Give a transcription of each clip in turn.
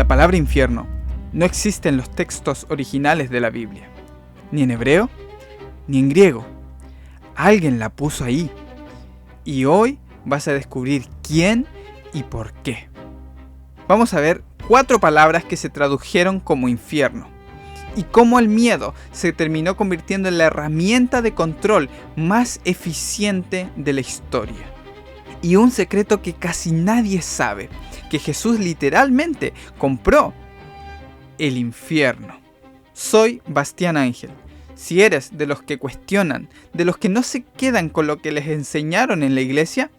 palabra infierno no existe en los textos originales de la Biblia, ni en hebreo, ni en griego. Alguien la puso ahí, y hoy vas a descubrir quién y por qué. Vamos a ver 4 palabras que se tradujeron como infierno, y cómo el miedo se terminó convirtiendo en la herramienta de control más eficiente de la historia. Y un secreto que casi nadie sabe, que Jesús literalmente compró: el infierno. Soy Bastián Ángel. Si eres de los que cuestionan, de los que no se quedan con lo que les enseñaron en la iglesia,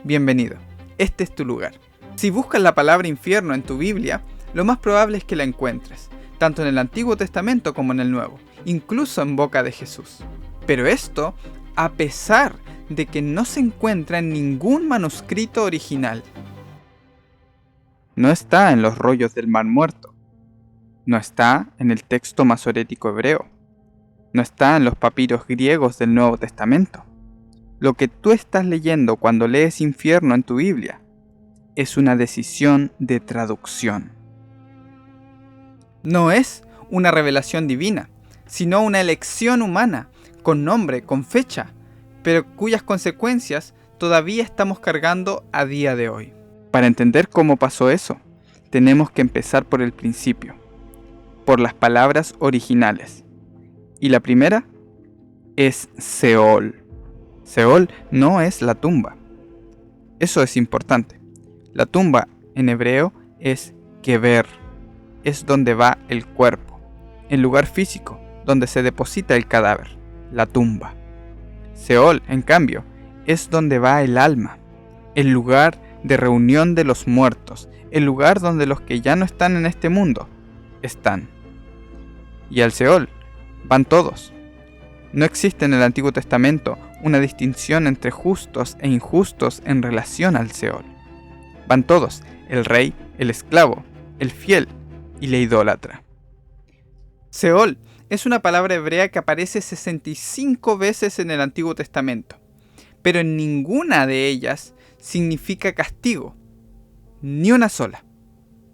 bienvenido. Este es tu lugar. Si buscas la palabra infierno en tu Biblia, lo más probable es que la encuentres, tanto en el Antiguo Testamento como en el Nuevo, incluso en boca de Jesús. Pero esto, a pesar de que no se encuentra en ningún manuscrito original. No está en los rollos del Mar Muerto. No está en el texto masorético hebreo. No está en los papiros griegos del Nuevo Testamento. Lo que tú estás leyendo cuando lees infierno en tu Biblia es una decisión de traducción. No es una revelación divina, sino una elección humana, con nombre, con fecha, pero cuyas consecuencias todavía estamos cargando a día de hoy. Para entender cómo pasó eso, tenemos que empezar por el principio, por las palabras originales. Y la primera es Seol. Seol no es la tumba. Eso es importante. La tumba en hebreo es Kever. Es donde va el cuerpo, el lugar físico donde se deposita el cadáver, la tumba. Seol, en cambio, es donde va el alma, el lugar de reunión de los muertos, el lugar donde los que ya no están en este mundo están. Y al Seol van todos. No existe en el Antiguo Testamento una distinción entre justos e injustos en relación al Seol. Van todos, el rey, el esclavo, el fiel y la idólatra. Seol es una palabra hebrea que aparece 65 veces en el Antiguo Testamento, pero en ninguna de ellas significa castigo, ni una sola.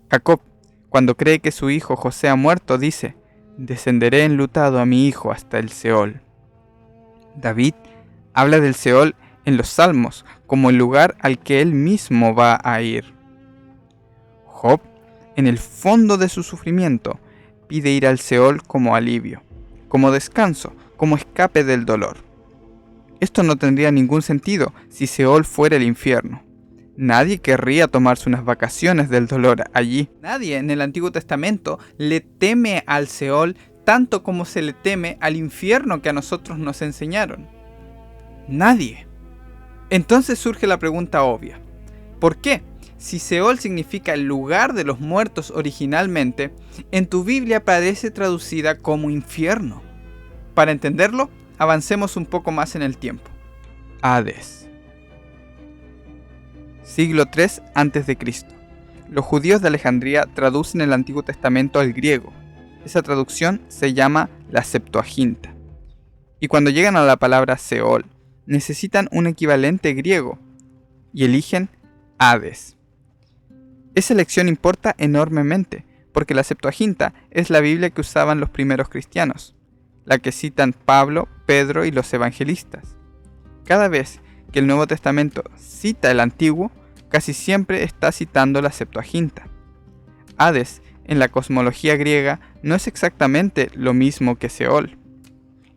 Jacob, cuando cree que su hijo José ha muerto, dice: descenderé enlutado a mi hijo hasta el Seol. David habla del Seol en los Salmos como el lugar al que él mismo va a ir. Job, en el fondo de su sufrimiento, pide ir al Seol como alivio, como descanso, como escape del dolor. Esto no tendría ningún sentido si Seol fuera el infierno. Nadie querría tomarse unas vacaciones del dolor allí. Nadie en el Antiguo Testamento le teme al Seol tanto como se le teme al infierno que a nosotros nos enseñaron. Nadie. Entonces surge la pregunta obvia: ¿por qué? Si Seol significa el lugar de los muertos originalmente, en tu Biblia aparece traducida como infierno. Para entenderlo, avancemos un poco más en el tiempo. Hades. Siglo III a.C. Los judíos de Alejandría traducen el Antiguo Testamento al griego. Esa traducción se llama la Septuaginta. Y cuando llegan a la palabra Seol, necesitan un equivalente griego y eligen Hades. Esa elección importa enormemente, porque la Septuaginta es la Biblia que usaban los primeros cristianos, la que citan Pablo, Pedro y los evangelistas. Cada vez que el Nuevo Testamento cita el Antiguo, casi siempre está citando la Septuaginta. Hades, en la cosmología griega, no es exactamente lo mismo que Seol.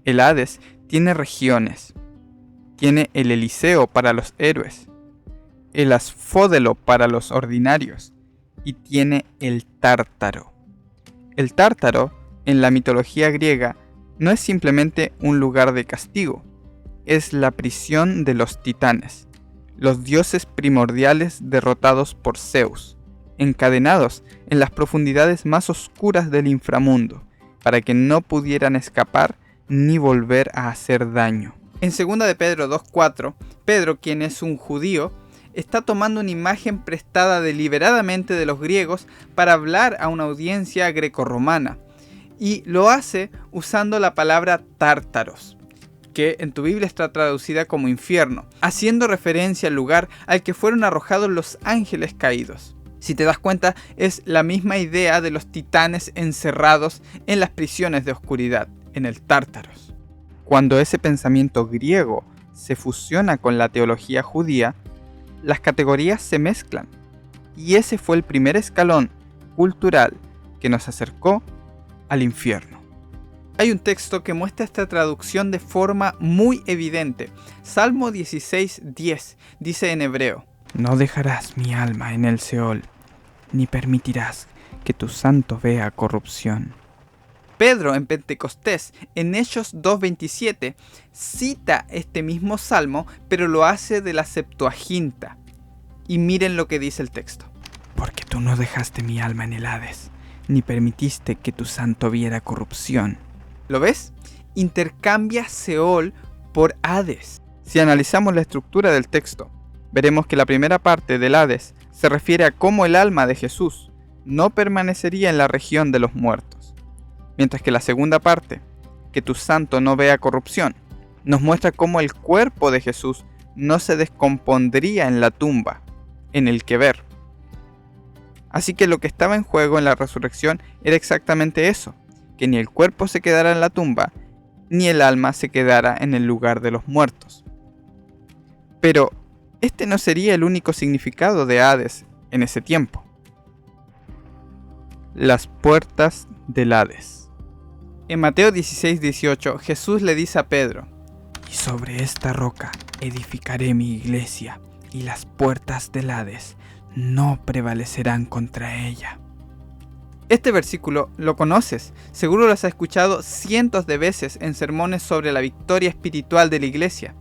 El Hades tiene regiones. Tiene el Eliseo para los héroes, el Asfódelo para los ordinarios, y tiene el Tártaro. El Tártaro, en la mitología griega, no es simplemente un lugar de castigo, es la prisión de los titanes, los dioses primordiales derrotados por Zeus, encadenados en las profundidades más oscuras del inframundo, para que no pudieran escapar ni volver a hacer daño. En 2 de Pedro 2:4, Pedro, quien es un judío, está tomando una imagen prestada deliberadamente de los griegos para hablar a una audiencia grecorromana, y lo hace usando la palabra tártaros, que en tu Biblia está traducida como infierno, haciendo referencia al lugar al que fueron arrojados los ángeles caídos. Si te das cuenta, es la misma idea de los titanes encerrados en las prisiones de oscuridad, en el Tártaros. Cuando ese pensamiento griego se fusiona con la teología judía, las categorías se mezclan. Y ese fue el primer escalón cultural que nos acercó al infierno. Hay un texto que muestra esta traducción de forma muy evidente. Salmo 16:10 dice en hebreo: No dejarás mi alma en el Seol, ni permitirás que tu santo vea corrupción. Pedro en Pentecostés, en Hechos 2:27, cita este mismo salmo, pero lo hace de la Septuaginta. Y miren lo que dice el texto: Porque tú no dejaste mi alma en el Hades, ni permitiste que tu santo viera corrupción. ¿Lo ves? Intercambia Seol por Hades. Si analizamos la estructura del texto, veremos que la primera parte del Hades se refiere a cómo el alma de Jesús no permanecería en la región de los muertos, mientras que la segunda parte, que tu santo no vea corrupción, nos muestra cómo el cuerpo de Jesús no se descompondría en la tumba, en el Kever. Así que lo que estaba en juego en la resurrección era exactamente eso, que ni el cuerpo se quedara en la tumba, ni el alma se quedara en el lugar de los muertos. Pero este no sería el único significado de Hades en ese tiempo. Las puertas del Hades. En Mateo 16:18, Jesús le dice a Pedro: Y sobre esta roca edificaré mi iglesia, y las puertas del Hades no prevalecerán contra ella. Este versículo lo conoces, seguro lo has escuchado cientos de veces en sermones sobre la victoria espiritual de la iglesia.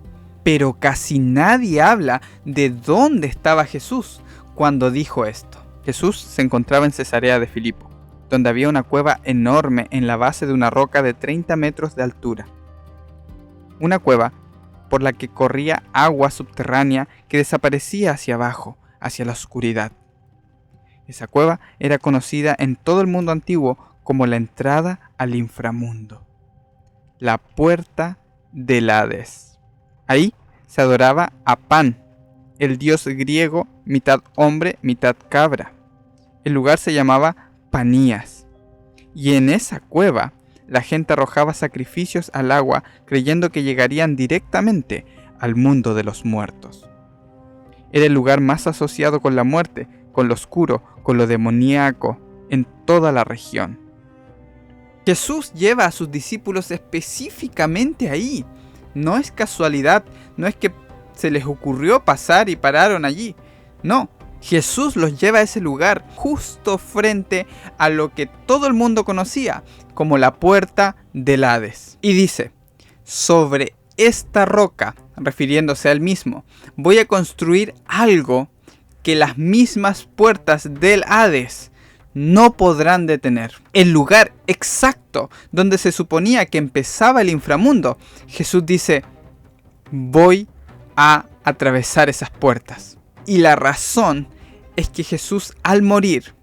Pero casi nadie habla de dónde estaba Jesús cuando dijo esto. Jesús se encontraba en Cesarea de Filipo, donde había una cueva enorme en la base de una roca de 30 metros de altura. Una cueva por la que corría agua subterránea que desaparecía hacia abajo, hacia la oscuridad. Esa cueva era conocida en todo el mundo antiguo como la entrada al inframundo, la puerta del Hades. Ahí se adoraba a Pan, el dios griego mitad hombre, mitad cabra. El lugar se llamaba Panías. Y en esa cueva la gente arrojaba sacrificios al agua creyendo que llegarían directamente al mundo de los muertos. Era el lugar más asociado con la muerte, con lo oscuro, con lo demoníaco en toda la región. Jesús lleva a sus discípulos específicamente ahí. No es casualidad, no es que se les ocurrió pasar y pararon allí. No, Jesús los lleva a ese lugar justo frente a lo que todo el mundo conocía como la puerta del Hades. Y dice: sobre esta roca, refiriéndose a él mismo, voy a construir algo que las mismas puertas del Hades no podrán detener. El lugar exacto donde se suponía que empezaba el inframundo, Jesús dice: voy a atravesar esas puertas. Y la razón es que Jesús, al morir,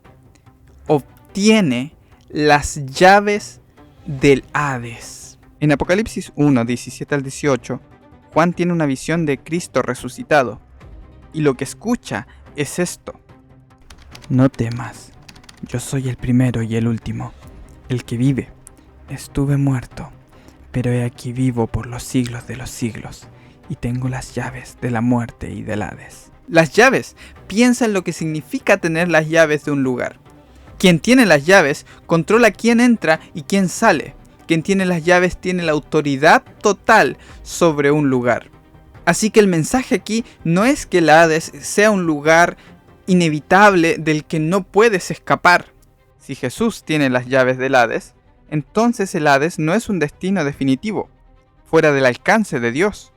obtiene las llaves del Hades. En Apocalipsis 1, 17 al 18, Juan tiene una visión de Cristo resucitado. Y lo que escucha es esto: no temas. Yo soy el primero y el último, el que vive. Estuve muerto, pero he aquí vivo por los siglos de los siglos, y tengo las llaves de la muerte y del Hades. Las llaves. Piensa en lo que significa tener las llaves de un lugar. Quien tiene las llaves controla quién entra y quién sale. Quien tiene las llaves tiene la autoridad total sobre un lugar. Así que el mensaje aquí no es que el Hades sea un lugar inevitable del que no puedes escapar. Si Jesús tiene las llaves del Hades, entonces el Hades no es un destino definitivo, fuera del alcance de Dios.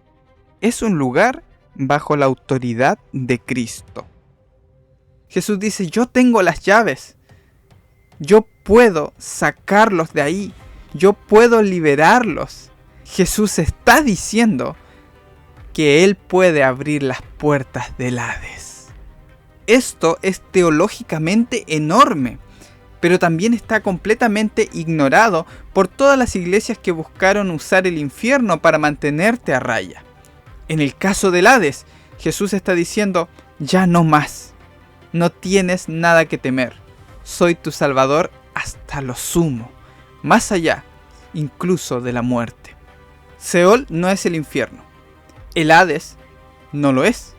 Es un lugar bajo la autoridad de Cristo. Jesús dice: yo tengo las llaves. Yo puedo sacarlos de ahí. Yo puedo liberarlos. Jesús está diciendo que Él puede abrir las puertas del Hades. Esto es teológicamente enorme, pero también está completamente ignorado por todas las iglesias que buscaron usar el infierno para mantenerte a raya. En el caso del Hades, Jesús está diciendo: ya no más. No tienes nada que temer. Soy tu Salvador hasta lo sumo, más allá, incluso de la muerte. Seol no es el infierno. El Hades no lo es.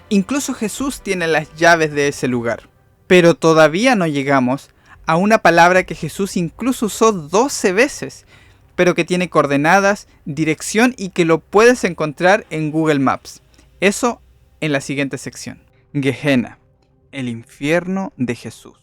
Incluso Jesús tiene las llaves de ese lugar. Pero todavía no llegamos a una palabra que Jesús incluso usó 12 veces, pero que tiene coordenadas, dirección y que lo puedes encontrar en Google Maps. Eso en la siguiente sección. Gehenna, el infierno de Jesús.